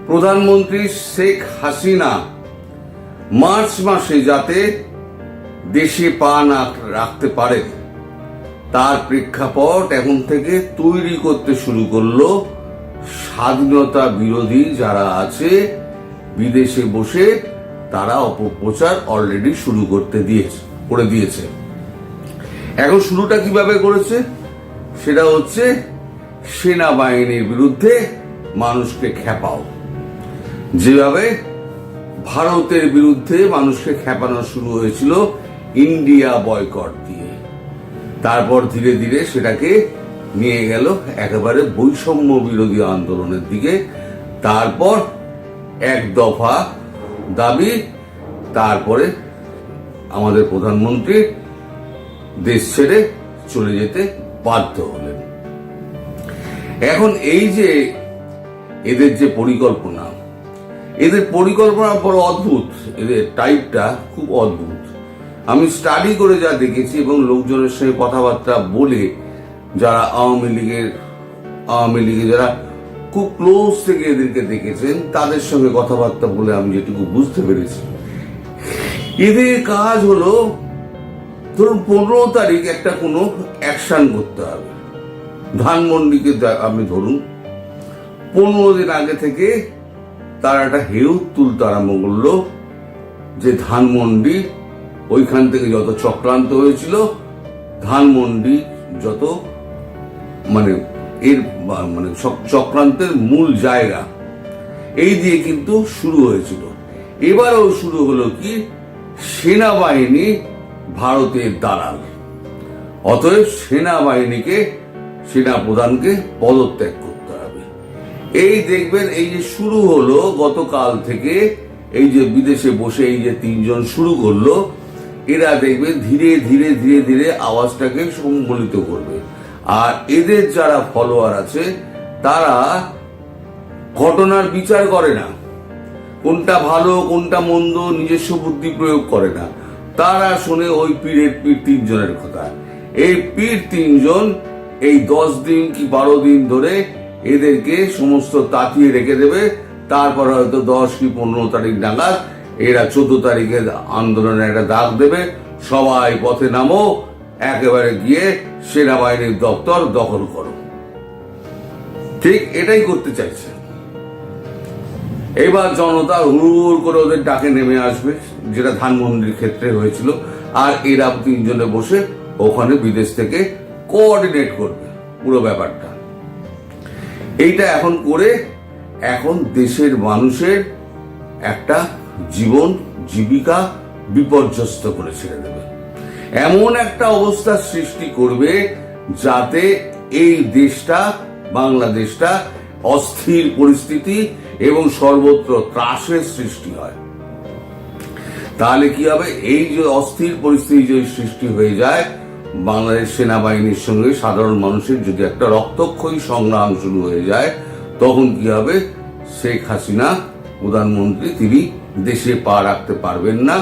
প্রধানমন্ত্রী শেখ হাসিনা মার্চ মাসে যাতে দেশে পা না রাখতে পারে তার প্রেক্ষাপট এখন থেকে তৈরি করতে শুরু করলো স্বাধীনতা বিরোধী যারা আছে বিদেশে বসে, তারা অপপ্রচার অলরেডি শুরু করে দিয়েছে। এখন শুরুটা কিভাবে করেছে? সেটা হচ্ছে সেনাবাহিনীর বিরুদ্ধে মানুষকে খেপাও, যেভাবে ভারতের বিরুদ্ধে মানুষকে খেপানো শুরু হয়েছিল ইন্ডিয়া বয়কট দিয়ে, তারপর ধীরে ধীরে সেটাকে নিয়ে গেল একেবারে বৈষম্য বিরোধী আন্দোলনের দিকে, তারপর এক দফা দাবি, তারপরে আমাদের প্রধানমন্ত্রী দেশ ছেড়ে চলে যেতে বাধ্য হলেন। এখন এই যে এদের যে পরিকল্পনা বড় অদ্ভুত, এদের টাইপটা খুব অদ্ভুত। আমি স্টাডি করে যা দেখেছি এবং লোকজনের সঙ্গে কথাবার্তা বলে, যারা আওয়ামী লীগে যারা খুব ক্লোজ থেকে এদেরকে দেখেছেন, তাদের সঙ্গে কথাবার্তা বলে আমি যেটুকু বুঝতে পেরেছি, এদের কাজ হলো ধরুন 15 তারিখ একটা কোনো অ্যাকশন করতে হবে। ধানমন্ডিকে আপনি ধরুন 15 দিন আগে থেকে তারা একটা হেউ তুলতে আরম্ভ করলো যে ধানমন্ডি ওইখান থেকে যত চক্রান্ত হয়েছিল, ধানমন্ডি যত চক্রান্তের মূল জায়গা, এই দিয়ে কিন্তু শুরু হয়েছিল। এবারও শুরু হলো কি, সেনাবাহিনী ভারতের দালাল, অতএব সেনাবাহিনীকে, সেনাপ্রধানকে পদত্যাগ করতে হবে। এই দেখবেন, এই যে শুরু হলো গতকাল থেকে, এই যে বিদেশে বসে এই যে 3 জন শুরু করলো, এরা দেখবে ধীরে ধীরে ধীরে ধীরে আওয়াজটাকে সম্বলিত করবে। আর এদের যারা ফলোয়ার আছে তারা ঘটনার বিচার করে না, কোনটা ভালো কোনটা মন্দ নিজস্ব বুদ্ধি প্রয়োগ করে না, তারা শোনে ওই পীর 3 জনের কথা। এই পীর 3 জন এই 10 দিন কি 12 দিন ধরে এদেরকে সমস্ত তাতিয়ে রেখে দেবে। তারপর হয়তো 10 কি 15 তারিখ নাগাদ এরা 14 তারিখে আন্দোলনের একটা ডাক দেবে, সবাই পথে নামো, একেবারে গিয়ে সেনাবাহিনীর দপ্তর দখল করো। ঠিক এটাই করতে চাইছে। এবার জনতা হুড় করে ওদের ডাকে নেমে আসবে, যেটা ধানমন্ডির ক্ষেত্রে হয়েছিল। আর এরা 3 জনে বসে ওখানে বিদেশ থেকে কোঅর্ডিনেট করবে পুরো ব্যাপারটা। এইটা এখন করে এখন দেশের মানুষের একটা জীবন জীবিকা বিপর্যস্ত করে ছেড়ে দেবে, এমন একটা অবস্থা সৃষ্টি করবে যাতে এই দেশটা, বাংলাদেশটা অস্থির পরিস্থিতি এবং সর্বত্র ত্রাসের সৃষ্টি হয়। তাহলে কি হবে? এই যে অস্থির পরিস্থিতি যদি সৃষ্টি হয়ে যায়, বাংলাদেশ সেনাবাহিনীর সঙ্গে সাধারণ মানুষের যদি একটা রক্তক্ষয়ী সংগ্রাম শুরু হয়ে যায়, তখন কি হবে? শেখ হাসিনা প্রধানমন্ত্রী, তিনি দেশে পা রাখতে পারবেন না,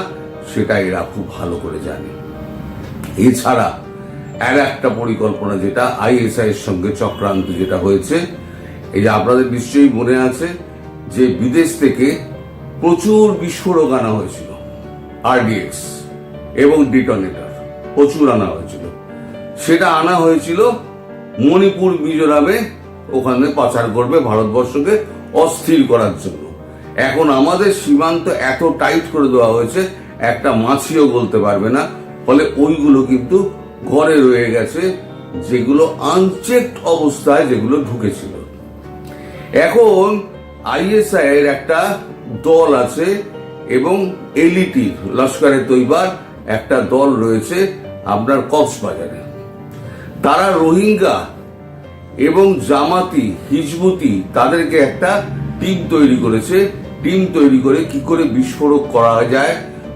সেটা এরা খুব ভালো করে জানে। এছাড়া আর একটা পরিকল্পনা, যেটা আইএসআই এর সঙ্গে চক্রান্ত যেটা হয়েছে, এই যে আপনাদের নিশ্চয়ই মনে আছে যে বিদেশ থেকে প্রচুর বিস্ফোরক আনা হয়েছিল, আরডিএক্স এবং ডিটোনেটর প্রচুর আনা হয়েছিল। সেটা আনা হয়েছিল মণিপুর, মিজোরামে, ওখানে পাচার করবে ভারতবর্ষকে অস্থির করার জন্য। এখন আমাদের সীমান্ত এত টাইট করে দেওয়া হয়েছে, একটা মাছিও বলতে পারবে না। ফলে ওইগুলো কিন্তু ঘরে রয়ে গেছে, যেগুলো আনচেকড অবস্থায় যেগুলো ঢুকেছিল। এখন আইএসআই এর একটা দল আছে এবং এলইটি লস্করে তৈবার একটা দল রয়েছে আপনার কক্সবাজারে। তারা রোহিঙ্গা এবং জামাতি, হিজবুতি, তাদেরকে একটা টিম তৈরি করেছে। টিম তৈরি করে কি করে বিস্ফোরক করা যায়,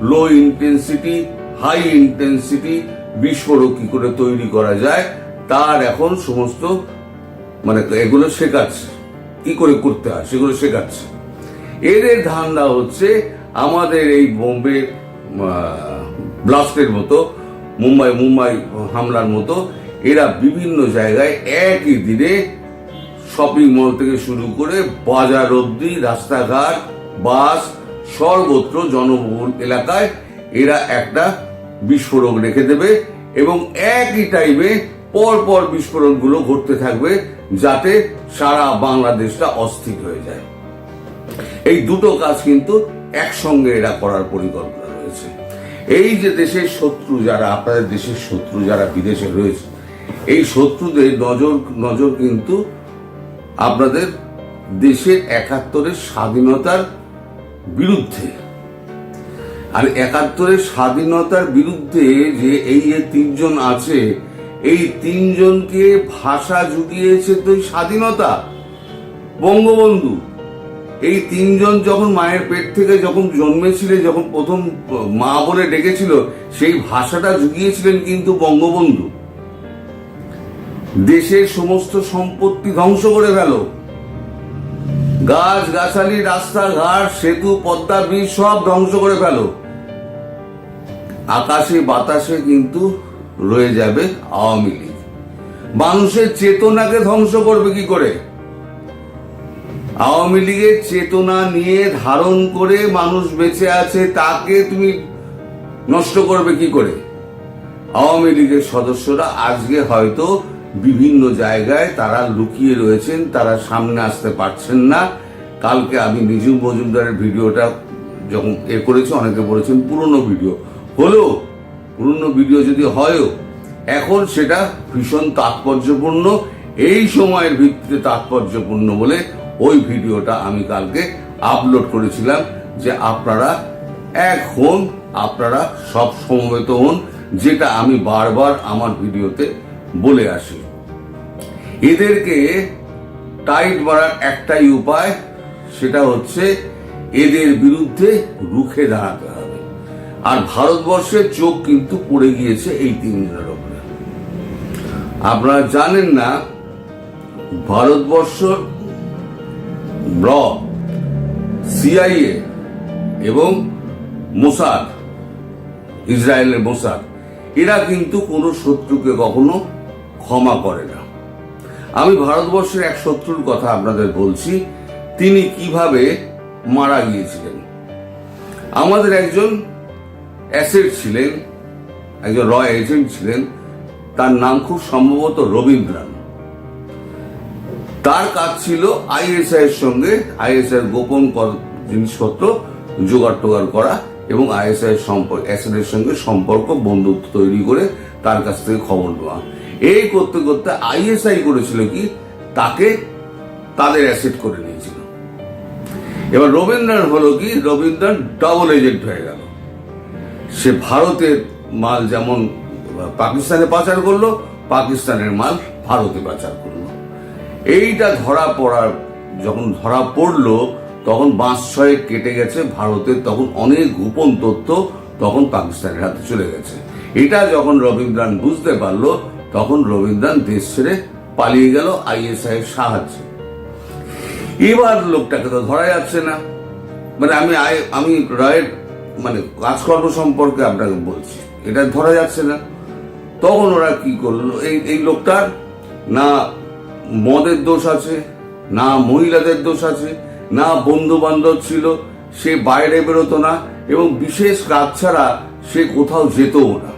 লো ইন্টেন্সিটি, হাই ইন্টেন্সিটি বিস্ফোরক কি করে তৈরি করা যায়, তার এখন সমস্ত এগুলো শেখাচ্ছে, কি করে করতে হয় সেগুলো শেখাচ্ছে। এদের ধান্দা হচ্ছে আমাদের এই বোম্বে ব্লাস্টের মতো, মুম্বাই হামলার মতো, এরা বিভিন্ন জায়গায় একই দিনে শপিং মল থেকে শুরু করে বাজার অবধি, রাস্তাঘাট, বাস, সর্বত্র জনবহুল এলাকায় এরা একটা বিস্ফোরক রেখে দেবে এবং একই টাইমে পরপর বিস্ফোরণগুলো ঘটতে থাকবে, যাতে সারা বাংলাদেশটা অস্থির হয়ে যায়। এই দুটো কাজ কিন্তু একসঙ্গে এরা করার পরিকল্পনা রয়েছে। এই যে দেশের শত্রু যারা, আপনাদের দেশের শত্রু যারা বিদেশে রয়েছে, এই শত্রুদের নজর কিন্তু আপনাদের দেশের ৭১-এর স্বাধীনতার বিরুদ্ধে। আর ৭১-এর স্বাধীনতার বিরুদ্ধে যে এই যে তিনজন আছে, এই তিনজনকে ভাষা জুগিয়েছে তো স্বাধীনতা, বঙ্গবন্ধু। এই তিনজন যখন মায়ের পেট থেকে যখন জন্মেছিল, যখন প্রথম মা বলে ডেকেছিল, সেই ভাষাটা জুগিয়েছিলেন কিন্তু বঙ্গবন্ধু। দেশের সমস্ত সম্পত্তি ধ্বংস করে গেল, গাছ গাছালি, রাস্তাঘাট, সেতু, পদ্মা ব্রিজ সব ধ্বংস করে ফেল। আকাশে বাতাসে কিন্তু রয়ে যাবে আওয়ামী লীগ। মানুষের চেতনাকে ধ্বংস করবে কি করে? আওয়ামী লীগের চেতনা নিয়ে ধারণ করে মানুষ বেঁচে আছে, তাকে তুমি নষ্ট করবে কি করে? আওয়ামী লীগের সদস্যরা আজকে হয়তো বিভিন্ন জায়গায় তারা লুকিয়ে রয়েছেন, তারা সামনে আসতে পারছেন না। কালকে আমি নিজু মজুমদারের ভিডিওটা যখন করেছি, অনেকে বলেছেন পুরনো ভিডিও হলো, পুরনো ভিডিও যদি হয়ও, এখন সেটা ভীষণ তাৎপর্যপূর্ণ, এই সময়ের ভিত্তিতে তাৎপর্যপূর্ণ বলে ওই ভিডিওটা আমি কালকে আপলোড করেছিলাম, যে আপনারা এক হন, আপনারা সব সমবেত হন, যেটা আমি বারবার আমার ভিডিওতে বলে আসি। এদেরকে টাইট মারার একটাই উপায়, সেটা হচ্ছে এদের বিরুদ্ধে রুখে দাঁড়াতে হবে। আর ভারতবর্ষের চোখ কিন্তু পড়ে গিয়েছে এই তিনজনের উপরে। আপনারা জানেন না, ভারতবর্ষ সিআইএ এবং মোসাদ, ইসরায়েলের মোসাদ, এরা কিন্তু কোনো শত্রুকে কখনো ক্ষমা করে না। আমি ভারতবর্ষের এক শত্রুর কথা আপনাদের বলছি, তিনি কিভাবে মারা গিয়েছিলেন। আমাদের একজন অ্যাসেট ছিলেন, একজন র এজেন্ট ছিলেন, তার নাম খুব সম্ভবত রবীন্দ্রন। তার কাজ ছিল আইএসআই এর সঙ্গে, আইএসআই এর গোপন জিনিসপত্র জোগাড় টোগাড় করা এবং আইএসআই এর সম্পর্ক, অ্যাসেটের সঙ্গে সম্পর্ক, বন্ধুত্ব তৈরি করে তার কাছ থেকে খবর নেওয়া। এই করতে করতে আইএসআই করেছিল কি, তাকে তাদের অ্যাসেট করে নিয়েছিল। এবার রবীন্দ্রন হলো কি, রবীন্দ্রন ডাবল এজেন্ট হয়ে গেল। সে ভারতের মাল যেমন পাকিস্তানে পাচার করলো, পাকিস্তানের মাল ভারতে পাচার করলো। এইটা যখন ধরা পড়লো, তখন 5-6 কেটে গেছে ভারতের, তখন অনেক গোপন তথ্য তখন পাকিস্তানের হাতে চলে গেছে। এটা যখন রবীন্দ্রন বুঝতে পারলো, তখন রবীন্দ্রন দেশ ছেড়ে পালিয়ে গেল আইএসআই এর সাহায্যে। এবার লোকটাকে তো ধরা যাচ্ছে না। মানে আমি রায়ের কাজকর্ম সম্পর্কে আপনাকে বলছি, এটা ধরা যাচ্ছে না। তখন ওরা কি করলো, এই লোকটার না মদের দোষ আছে, না মহিলাদের দোষ আছে, না বন্ধু বান্ধব ছিল, সে বাইরে বেরোতো না এবং বিশেষ কাজ ছাড়া সে কোথাও যেতও না।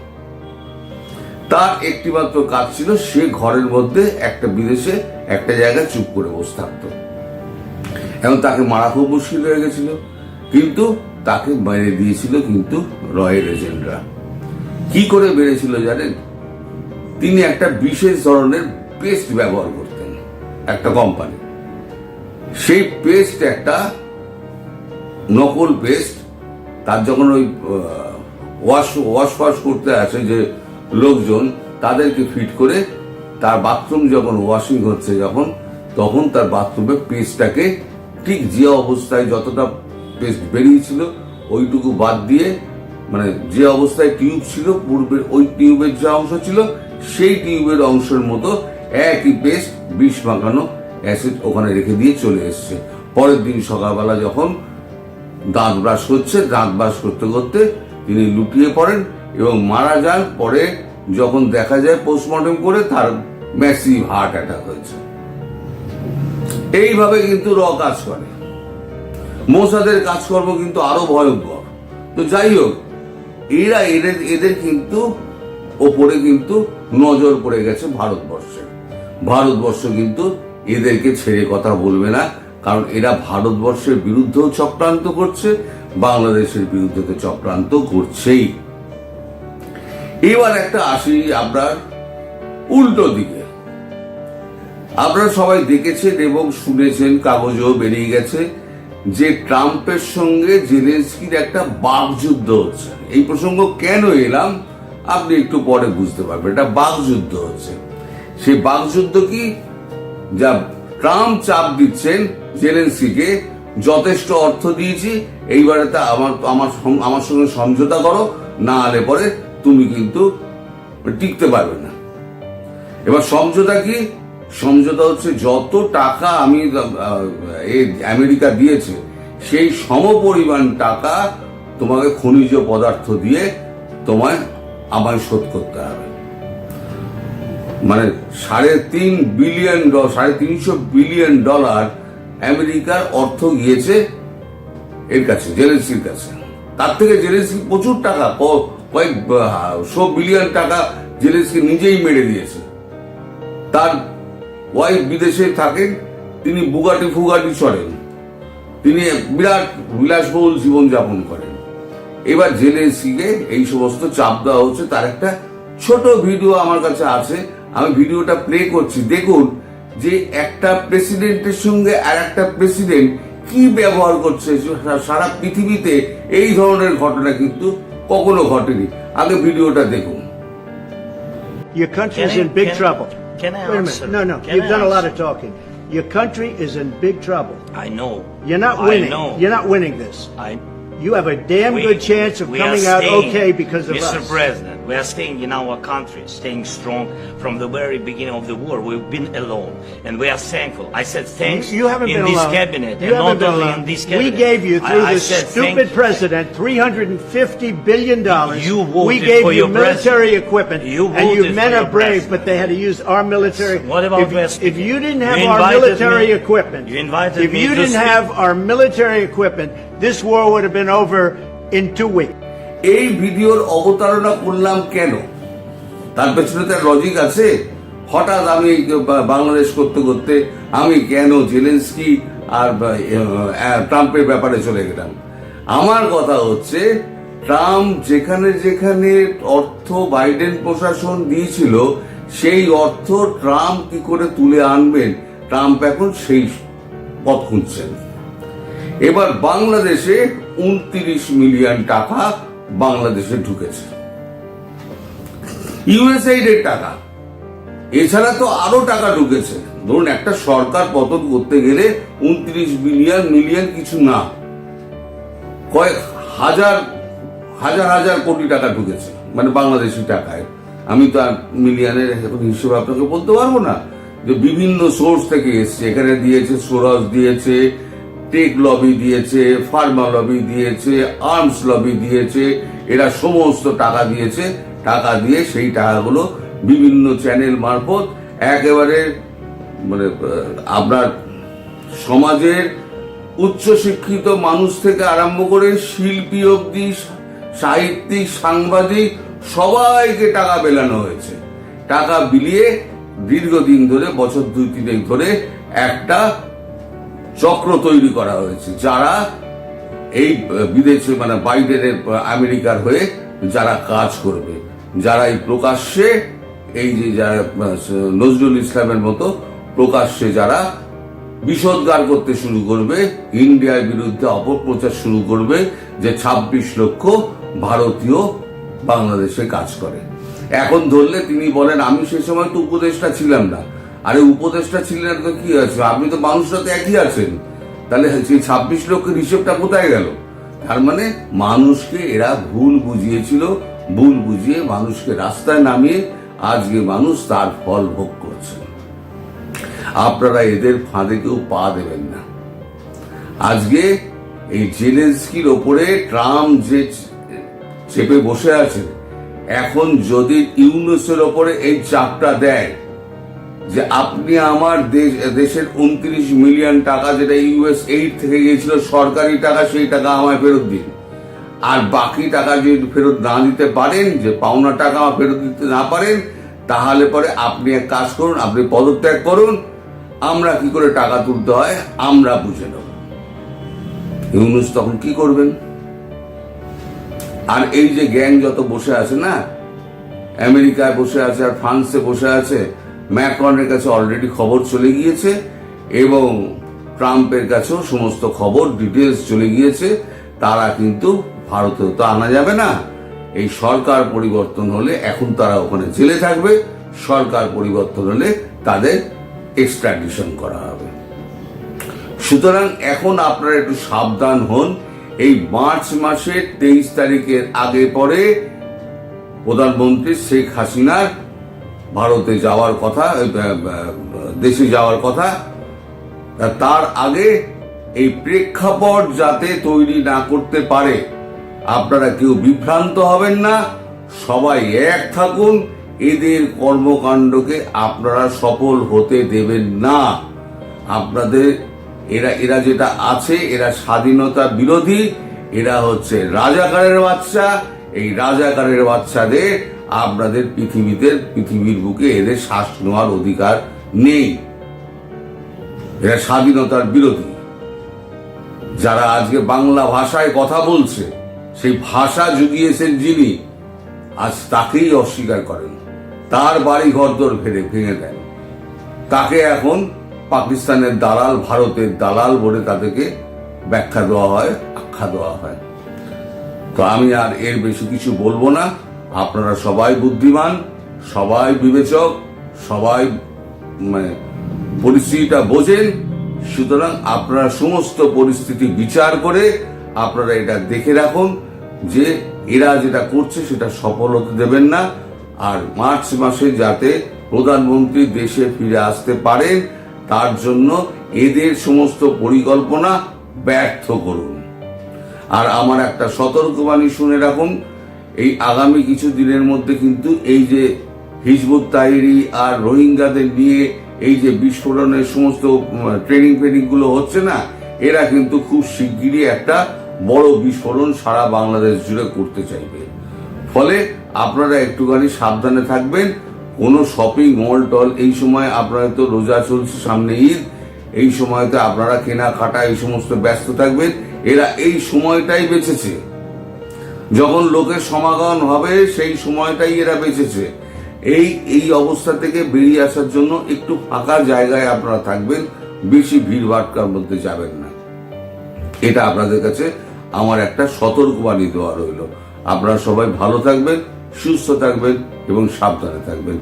তার একটিমাত্র কাজ ছিল, সে ঘরের মধ্যে একটা বিদেশে একটা জায়গায় চুপ করে বসে থাকতো। এবং তাকে মারা খুব মুশকিল হয়ে গেছিল, কিন্তু তাকে মেরে দিয়েছিল কিন্তু রয়ের এজেন্টরা। কি করে বেড়েছিল জানেন? তিনি একটা বিশেষ ধরনের পেস্ট ব্যবহার করতেন, একটা কোম্পানি। সেই পেস্ট একটা নকল পেস্ট, তার যখন ওই ওয়াশ করতে আসে যে লোকজন, তাদেরকে ফিট করে তার বাথরুম যখন ওয়াশিং হচ্ছে তখন তার বাথরুমে পেস্টটাকে ঠিক যে অবস্থায় যতটা পেস্ট বেরিয়েছিল ওইটুকু বাদ দিয়ে, যে অবস্থায় টিউব ছিল পূর্বের, ওই টিউবের যে অংশ ছিল সেই টিউবের অংশের মতো একই পেস্ট, বিষ মাখানো অ্যাসিড ওখানে রেখে দিয়ে চলে এসছে। পরের দিন সকালবেলা যখন দাঁত ব্রাশ করতে করতে তিনি লুটিয়ে পড়েন এবং মারা যান। পরে যখন দেখা যায় পোস্টমর্টম করে, তার ম্যাসিভ হার্ট অ্যাটাক হয়েছে। এইভাবে কিন্তু কাজ করে। মোসাদের কাজকর্ম কিন্তু আরো ভয়ঙ্কর। তো যাই হোক, এদের কিন্তু ওপরে কিন্তু নজর পড়ে গেছে ভারতবর্ষে। ভারতবর্ষ কিন্তু এদেরকে ছেড়ে কথা বলবে না, কারণ এরা ভারতবর্ষের বিরুদ্ধেও চক্রান্ত করছে, বাংলাদেশের বিরুদ্ধে তো চক্রান্ত করছেই। এবার একটা আসি আপনার উল্টো দিকে। আপনারা সবাই দেখেছেন এবং শুনেছেন, কাগজেও বেরিয়ে গেছে যে ট্রাম্পের সঙ্গে জেলেনস্কির একটা বাকযুদ্ধ হচ্ছে। এই প্রসঙ্গ কেন এলাম আপনি একটু পরে বুঝতে পারবেন। এটা বাকযুদ্ধ হচ্ছে। সেই বাকযুদ্ধ কি, যা ট্রাম্প চাপ দিচ্ছেন জেলেনস্কিকে, যথেষ্ট অর্থ দিয়েছি, এইবারে তা আমার সঙ্গে সমঝোতা করো, না হলে পরে তুমি কিন্তু টিকতে পারবে না। এবার সমঝোতা কি? সমঝোতা হচ্ছে যত টাকা আমেরিকা দিয়েছে সেই সমপরিমাণ টাকা তোমাকে খনিজ পদার্থ দিয়ে তোমায় আমায় শোধ করতে হবে। মানে $350 বিলিয়ন আমেরিকার অর্থ গিয়েছে এর কাছে, জেলেনস্কির কাছে। তার থেকে জেলেনস্কি প্রচুর টাকা, কয়েক 100 বিলিয়ন টাকা জেলেনস্কি নিজেই মেরে দিয়েছে। তার ওয়াইফ বিদেশে থাকেন, তিনি বুগাটি চড়েন, তিনি বিরাট বিলাসবহুল জীবনযাপন করেন। এবার জেলেনস্কিকে এই সমস্ত চাপ দেওয়া হচ্ছে। তার একটা ছোট ভিডিও আমার কাছে আছে, আমি ভিডিওটা প্লে করছি, দেখুন যে একটা প্রেসিডেন্টের সঙ্গে আর একটা প্রেসিডেন্ট কি ব্যবহার করছে। সারা পৃথিবীতে এই ধরনের ঘটনা কিন্তু কখনো ঘটেনি। আগে ভিডিওটা দেখুন। Your country is in big trouble. Can I Wait a answer? minute. No. You've done a lot of talking. Your country is in big trouble. I know. You're not winning. You're not winning this. You have a damn good chance of coming out okay because of us. Mr. President, we are staying in our country, staying strong from the very beginning of the war. We've been alone, and we are thankful. I said thanks You haven't in been this alone. cabinet, You and haven't not been only alone. in this cabinet. We gave you, through I this said stupid thank president, $350 billion. You voted we gave for you your military president. equipment, You and you voted men for are your brave, president. but they had to use our military. What about West? If you didn't have You our invited military me. equipment, You invited if me you to didn't speak. have our military equipment, this war would have been over in 2 weeks. এই ভিডিওর অবতারণা করলাম কেন? তার পেছনে তার logic আছে। হঠাৎ আমি বাংলাদেশ করতে করতে আমি কেন জেলেনস্কি আর ট্রাম্পের ব্যাপারে চলে গেলাম? আমার কথা হচ্ছে, ট্রাম্প যেখানে যেখানে অর্থ বাইডেন প্রশাসন দিয়েছিল, সেই অর্থ ট্রাম্প কি করে তুলে আনবেন, ট্রাম্প এখন সেই পথ খুঁজছেন। এবার বাংলাদেশে 29 মিলিয়ন টাকা বাংলাদেশে ঢুকেছে, ইউএসএইডের টাকা। এছাড়া তো আরো টাকা ঢুকেছে। ধরুন একটা সরকার পতন করতে গেলে 29 মিলিয়ন কিছু না, কয়েক হাজার কোটি টাকা ঢুকেছে, মানে বাংলাদেশি টাকায়। আমি তো আর মিলিয়নের এখন হিসেবে আপনাকে বলতে পারবো না। যে বিভিন্ন সোর্স থেকে এসছে, এখানে দিয়েছে সোরস দিয়েছে, টেক লবি দিয়েছে, ফার্মা লবি দিয়েছে, আর্মস লবি দিয়েছে, এরা সমস্ত টাকা দিয়েছে। টাকা দিয়ে সেই টাকাগুলো বিভিন্ন চ্যানেল মারফত একেবারে মানে আপনার সমাজের উচ্চশিক্ষিত মানুষ থেকে আরম্ভ করে শিল্পী অবধি, সাহিত্যিক, সাংবাদিক সবাইকে টাকা বেলানো হয়েছে। টাকা বিলিয়ে দীর্ঘদিন ধরে, বছর 2-3 ধরে একটা চক্র তৈরি করা হয়েছে, যারা এই বিদেশে মানে বাইডেনের আমেরিকার হয়ে যারা কাজ করবে, যারা এই প্রকাশ্যে এই যে যারা নজরুল ইসলামের মতো প্রকাশ্যে যারা বিষোদ্গার করতে শুরু করবে, ইন্ডিয়ার বিরুদ্ধে অপপ্রচার শুরু করবে যে 26 লক্ষ ভারতীয় বাংলাদেশে কাজ করে। এখন ধরলে তিনি বলেন আমি সেই সময় তো উপদেষ্টা ছিলাম না। আরে উপদেষ্টা ছিলেন তো কি আছে, আপনি তো মানুষরা তো একই আছেন। তাহলে সেই 26 লক্ষের হিসেবটা কোথায় গেল? তার মানে মানুষকে এরা ভুল বুঝিয়েছিল, ভুল বুঝিয়ে মানুষকে রাস্তায় নামিয়ে আজকে মানুষ তার ফল ভোগ করছে। আপনারা এদের ফাঁদে কেউ পা দেবেন না। আজকে এই জেলেনস্কির ওপরে ট্রাম্প যে চেপে বসে আছে, এখন যদি ইউনুসের ওপরে এই চাপটা দেয় যে আপনি আমার দেশের 29 মিলিয়ন টাকা যেটা ইউএস এইড থেকে গিয়েছিল সরকারি টাকা, সেই টাকা আমায় ফেরত দিন। আর বাকি টাকা যদি ফেরত না দিতে পারেন, যে পাওনা টাকা আমার ফেরত দিতে না পারেন, তাহলে পরে আপনি এক কাজ করুন, আপনি পদত্যাগ করুন, আমরা কি করে টাকা তুলতে হয় আমরা বুঝে নেব। ইউনূস তখন কি করবেন? আর এই যে গ্যাং যত বসে আছে না, আমেরিকায় বসে আছে আর ফ্রান্সে বসে আছে, ম্যাক্রনের কাছে অলরেডি খবর চলে গিয়েছে এবং ট্রাম্পের কাছেও সমস্ত খবর ডিটেলস চলে গিয়েছে। তারা কিন্তু ভারতেও তো আনা যাবে না। এই সরকার পরিবর্তন হলে এখন তারা ওখানে জেলে থাকবে, সরকার পরিবর্তন হলে তাদের এক্সট্রাডিশন করা হবে। সুতরাং এখন আপনারা একটু সাবধান হন। এই মার্চ মাসের 23 তারিখের আগে পরে প্রধানমন্ত্রী শেখ হাসিনার ভারতে যাওয়ার কথা, দেশে যাওয়ার কথা। তার আগে এই প্রেক্ষাপট যাতে তৈরি না করতে পারে, আপনারা কেউ বিভ্রান্ত হবেন না, সবাই এক থাকুন। এদের কর্মকাণ্ডকে আপনারা সফল হতে দেবেন না। আপনাদের এরা যেটা আছে, এরা স্বাধীনতা বিরোধী, এরা হচ্ছে রাজাকারের বাচ্চা। এই রাজাকারের বাচ্চাদের আপনাদের পৃথিবীর বুকে এদের শ্বাস নেওয়ার অধিকার নেই। এরা স্বাধীনতার বিরোধী। যারা আজকে বাংলা ভাষায় কথা বলছে, সেই ভাষা জুগিয়েছেন যিনি, আজ তাকেই অস্বীকার করেন, তার বাড়ি ঘরদোর ভেঙে দেন, তাকে এখন পাকিস্তানের দালাল, ভারতের দালাল বলে তাদেরকে ব্যাখ্যা দেওয়া হয়, আখ্যা দেওয়া হয়। তো আমি আর এর বেশি কিছু বলবো না। আপনারা সবাই বুদ্ধিমান, সবাই বিবেচক, সবাই পরিস্থিতিটা বোঝেন। সুতরাং আপনারা সমস্ত পরিস্থিতি বিচার করে আপনারা এটা দেখে রাখুন যে এরা যেটা করছে সেটা সফল হতে দেবেন না। আর মার্চ মাসে যাতে প্রধানমন্ত্রী দেশে ফিরে আসতে পারেন, তার জন্য এদের সমস্ত পরিকল্পনা ব্যর্থ করুন। আর আমার একটা সতর্কবাণী শুনে রাখুন, এই আগামী কিছু দিনের মধ্যে কিন্তু এই যে হিজবুত তাহরির আর রোহিঙ্গাদের নিয়ে এই যে বিস্ফোরণের সমস্ত ট্রেনিং গুলো হচ্ছে না, এরা কিন্তু খুব শিগগিরই একটা বড় বিস্ফোরণ সারা বাংলাদেশ জুড়ে করতে চাইবে। ফলে আপনারা একটুখানি সাবধানে থাকবেন। কোনো শপিং মল টল এই সময়, আপনারা তো রোজা চলছে, সামনে ঈদ, এই সময়তে আপনারা কেনাকাটা এই সমস্ত ব্যস্ত থাকবেন। এরা এই সময়টাই বেঁচেছে, যখন লোকের সমাগম হবে সেই সময়টাই এরা বেঁচেছে। এই অবস্থা থেকে বেরিয়ে আসার জন্য একটু ফাঁকা জায়গায় আপনারা থাকবেন, বেশি ভিড় ভাটকার মধ্যে যাবেন না। এটা আপনাদের কাছে আমার একটা সতর্কবাণী দেওয়া রইল। আপনারা সবাই ভালো থাকবেন, সুস্থ থাকবেন এবং সাবধানে থাকবেন।